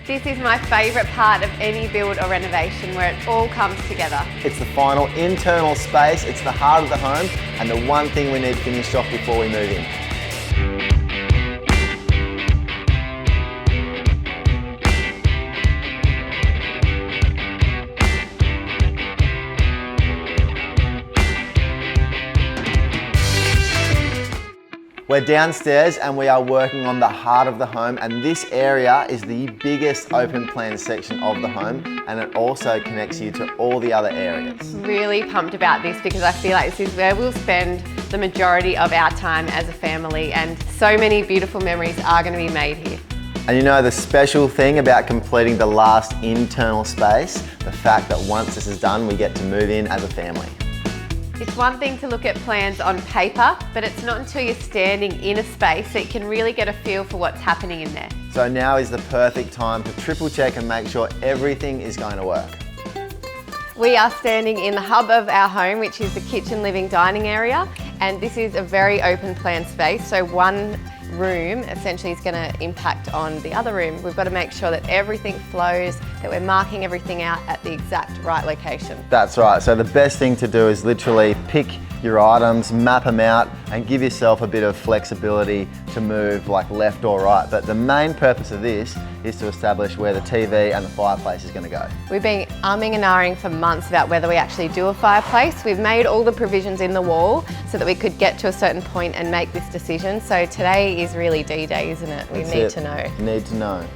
This is my favourite part of any build or renovation, where it all comes together. It's the final internal space, it's the heart of the home, and the one thing we need finished off before we move in. We're downstairs and we are working on the heart of the home, and this area is the biggest open plan section of the home, and it also connects you to all the other areas. Really pumped about this because I feel like this is where we'll spend the majority of our time as a family, and so many beautiful memories are going to be made here. And you know the special thing about completing the last internal space? The fact that once this is done, we get to move in as a family. It's one thing to look at plans on paper, but it's not until you're standing in a space that you can really get a feel for what's happening in there. So now is the perfect time to triple check and make sure everything is going to work. We are standing in the hub of our home, which is the kitchen, living, dining area, and this is a very open plan space, so one room essentially is going to impact on the other room. We've got to make sure that everything flows, that we're marking everything out at the exact right location. That's right, so the best thing to do is literally pick your items, map them out, and give yourself a bit of flexibility to move like left or right. But the main purpose of this is to establish where the TV and the fireplace is going to go. We've been umming and ahhing for months about whether we actually do a fireplace. We've made all the provisions in the wall so that we could get to a certain point and make this decision. So today is really D-Day, isn't it? We need to know. Need to know.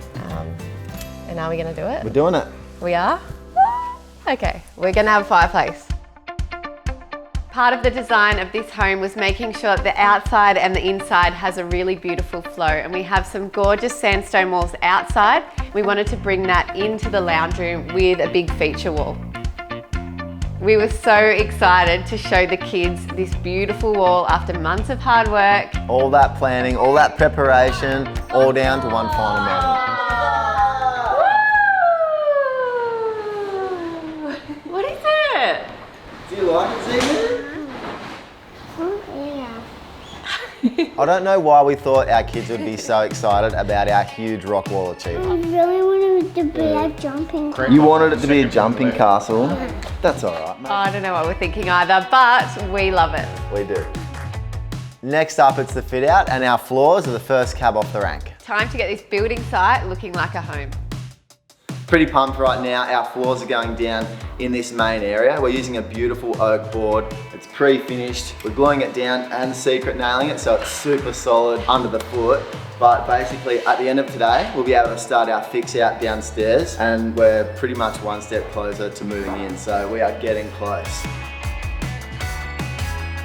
And are we going to do it? We're doing it. We are? Okay, we're going to have a fireplace. Part of the design of this home was making sure that the outside and the inside has a really beautiful flow, and we have some gorgeous sandstone walls outside. We wanted to bring that into the lounge room with a big feature wall. We were so excited to show the kids this beautiful wall after months of hard work. All that planning, all that preparation, all down to one final moment. What is it? Do you like it, Zena? I don't know why we thought our kids would be so excited about our huge rock wall achievement. I really wanted it to be a jumping castle. You wanted it to be a jumping castle? That's all right, mate. I don't know what we're thinking either, but we love it. We do. Next up, it's the fit out, and our floors are the first cab off the rank. Time to get this building site looking like a home. Pretty pumped right now. Our floors are going down in this main area. We're using a beautiful oak board. It's pre-finished. We're gluing it down and secret nailing it so it's super solid under the foot. But basically at the end of today, we'll be able to start our fix out downstairs, and we're pretty much one step closer to moving in. So we are getting close.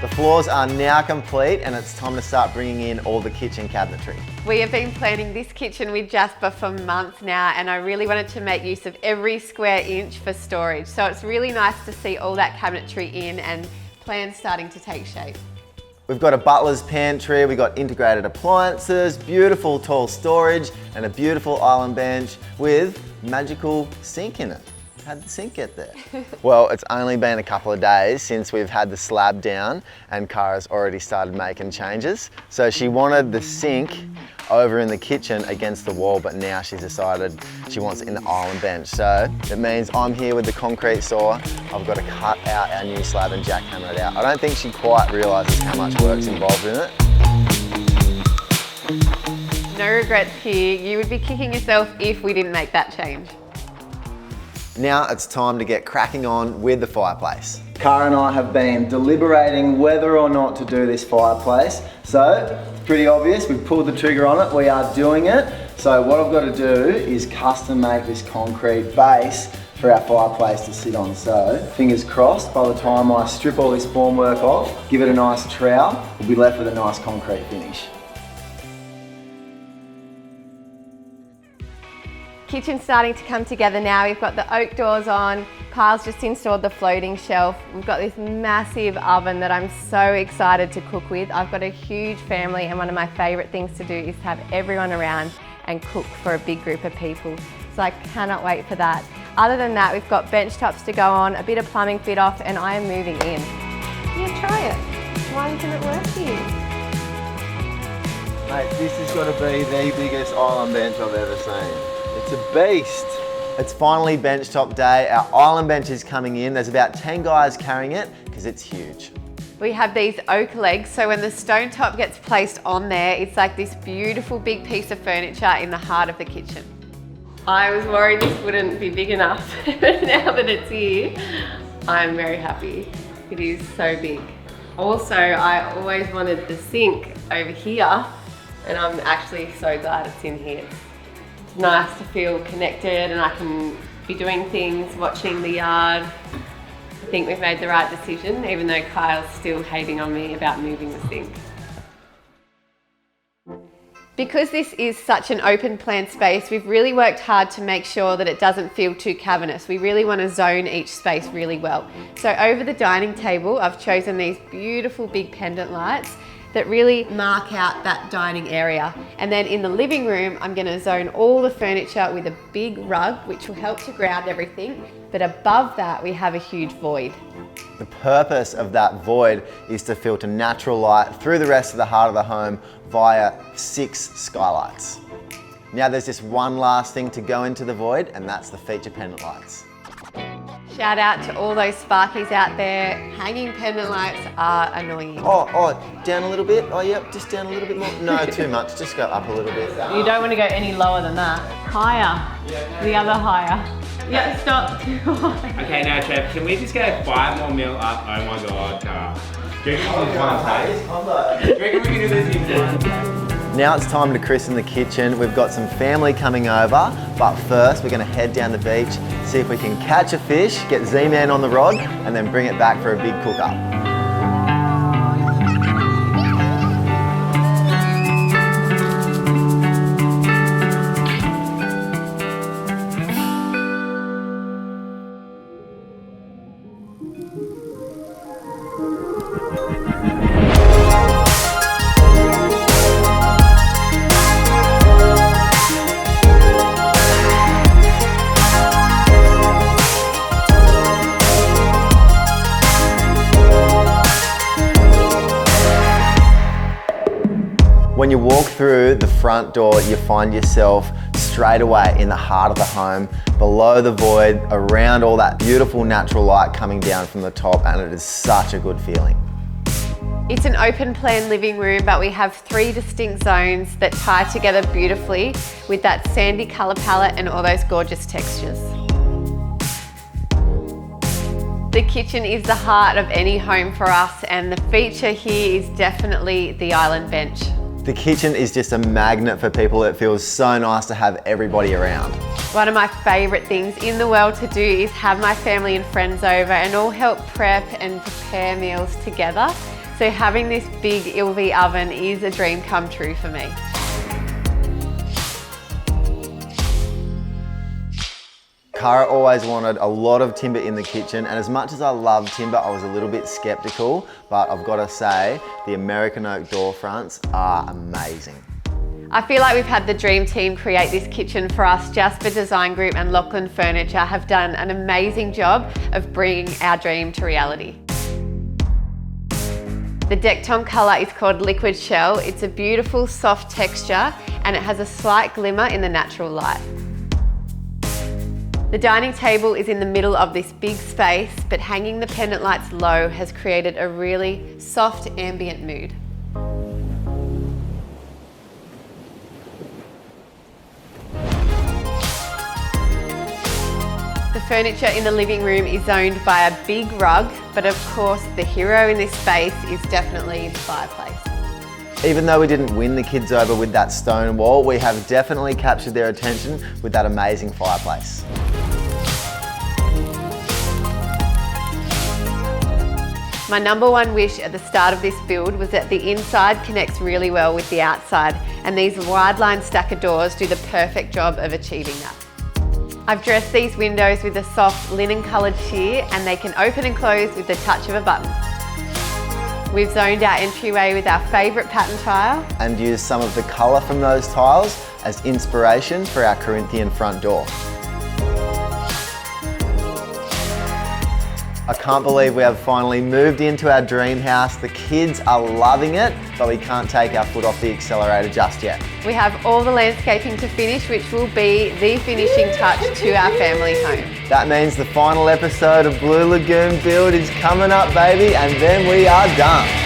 The floors are now complete, and it's time to start bringing in all the kitchen cabinetry. We have been planning this kitchen with Jasper for months now, and I really wanted to make use of every square inch for storage. So it's really nice to see all that cabinetry in and plans starting to take shape. We've got a butler's pantry, we've got integrated appliances, beautiful tall storage, and a beautiful island bench with magical sink in it. How'd the sink get there? Well, it's only been a couple of days since we've had the slab down, and Kara's already started making changes. So she wanted the sink over in the kitchen against the wall, but now she's decided she wants it in the island bench. So it means I'm here with the concrete saw. I've got to cut out our new slab and jackhammer it out. I don't think she quite realises how much work's involved in it. No regrets here. You would be kicking yourself if we didn't make that change. Now it's time to get cracking on with the fireplace. Kara and I have been deliberating whether or not to do this fireplace. So it's pretty obvious, we've pulled the trigger on it, we are doing it. So what I've got to do is custom make this concrete base for our fireplace to sit on. So fingers crossed, by the time I strip all this formwork off, give it a nice trowel, we'll be left with a nice concrete finish. Kitchen's starting to come together now. We've got the oak doors on. Kyle's just installed the floating shelf. We've got this massive oven that I'm so excited to cook with. I've got a huge family, and one of my favourite things to do is to have everyone around and cook for a big group of people. So I cannot wait for that. Other than that, we've got bench tops to go on, a bit of plumbing fit off, and I am moving in. Yeah, try it. Why isn't it working? Mate, this has got to be the biggest island bench I've ever seen. It's a beast. It's finally bench top day. Our island bench is coming in. There's about 10 guys carrying it because it's huge. We have these oak legs, so when the stone top gets placed on there, it's like this beautiful big piece of furniture in the heart of the kitchen. I was worried this wouldn't be big enough, but now that it's here, I'm very happy. It is so big. Also, I always wanted the sink over here, and I'm actually so glad it's in here. It's nice to feel connected and I can be doing things, watching the yard. I think we've made the right decision, even though Kyle's still hating on me about moving the sink. Because this is such an open plan space, we've really worked hard to make sure that it doesn't feel too cavernous. We really want to zone each space really well. So over the dining table, I've chosen these beautiful big pendant lights that really mark out that dining area. And then in the living room, I'm going to zone all the furniture with a big rug, which will help to ground everything. But above that, we have a huge void. The purpose of that void is to filter natural light through the rest of the heart of the home via 6 skylights. Now there's just one last thing to go into the void, and that's the feature pendant lights. Shout out to all those sparkies out there. Hanging pendant lights are annoying. Oh, down a little bit? Oh, yep, just down a little bit more. No, too much, just go up a little bit. You don't want to go any lower than that. Higher, the other higher. Yeah, stop, too high. Okay, now Trev, can we just go 5 more mil up? Oh my God, Cara. Do you reckon we can do this one take? Do you reckon we can do this in one take? Now it's time to christen the kitchen. We've got some family coming over, but first we're going to head down the beach, see if we can catch a fish, get Z-Man on the rod, and then bring it back for a big cook-up. When you walk through the front door, you find yourself straight away in the heart of the home, below the void, around all that beautiful natural light coming down from the top, and it is such a good feeling. It's an open plan living room, but we have 3 distinct zones that tie together beautifully with that sandy colour palette and all those gorgeous textures. The kitchen is the heart of any home for us, and the feature here is definitely the island bench. The kitchen is just a magnet for people. It feels so nice to have everybody around. One of my favourite things in the world to do is have my family and friends over and all help prep and prepare meals together. So having this big Ilvi oven is a dream come true for me. Cara always wanted a lot of timber in the kitchen, and as much as I love timber, I was a little bit skeptical, but I've got to say, the American oak door fronts are amazing. I feel like we've had the dream team create this kitchen for us. Jasper Design Group and Lachlan Furniture have done an amazing job of bringing our dream to reality. The deck tom colour is called Liquid Shell. It's a beautiful soft texture and it has a slight glimmer in the natural light. The dining table is in the middle of this big space, but hanging the pendant lights low has created a really soft ambient mood. The furniture in the living room is zoned by a big rug, but of course the hero in this space is definitely the fireplace. Even though we didn't win the kids over with that stone wall, we have definitely captured their attention with that amazing fireplace. My number one wish at the start of this build was that the inside connects really well with the outside, and these wide line stacker doors do the perfect job of achieving that. I've dressed these windows with a soft linen coloured sheer, and they can open and close with the touch of a button. We've zoned our entryway with our favourite pattern tile and used some of the colour from those tiles as inspiration for our Corinthian front door. I can't believe we have finally moved into our dream house. The kids are loving it, but we can't take our foot off the accelerator just yet. We have all the landscaping to finish, which will be the finishing touch to our family home. That means the final episode of Blue Lagoon Build is coming up, baby, and then we are done.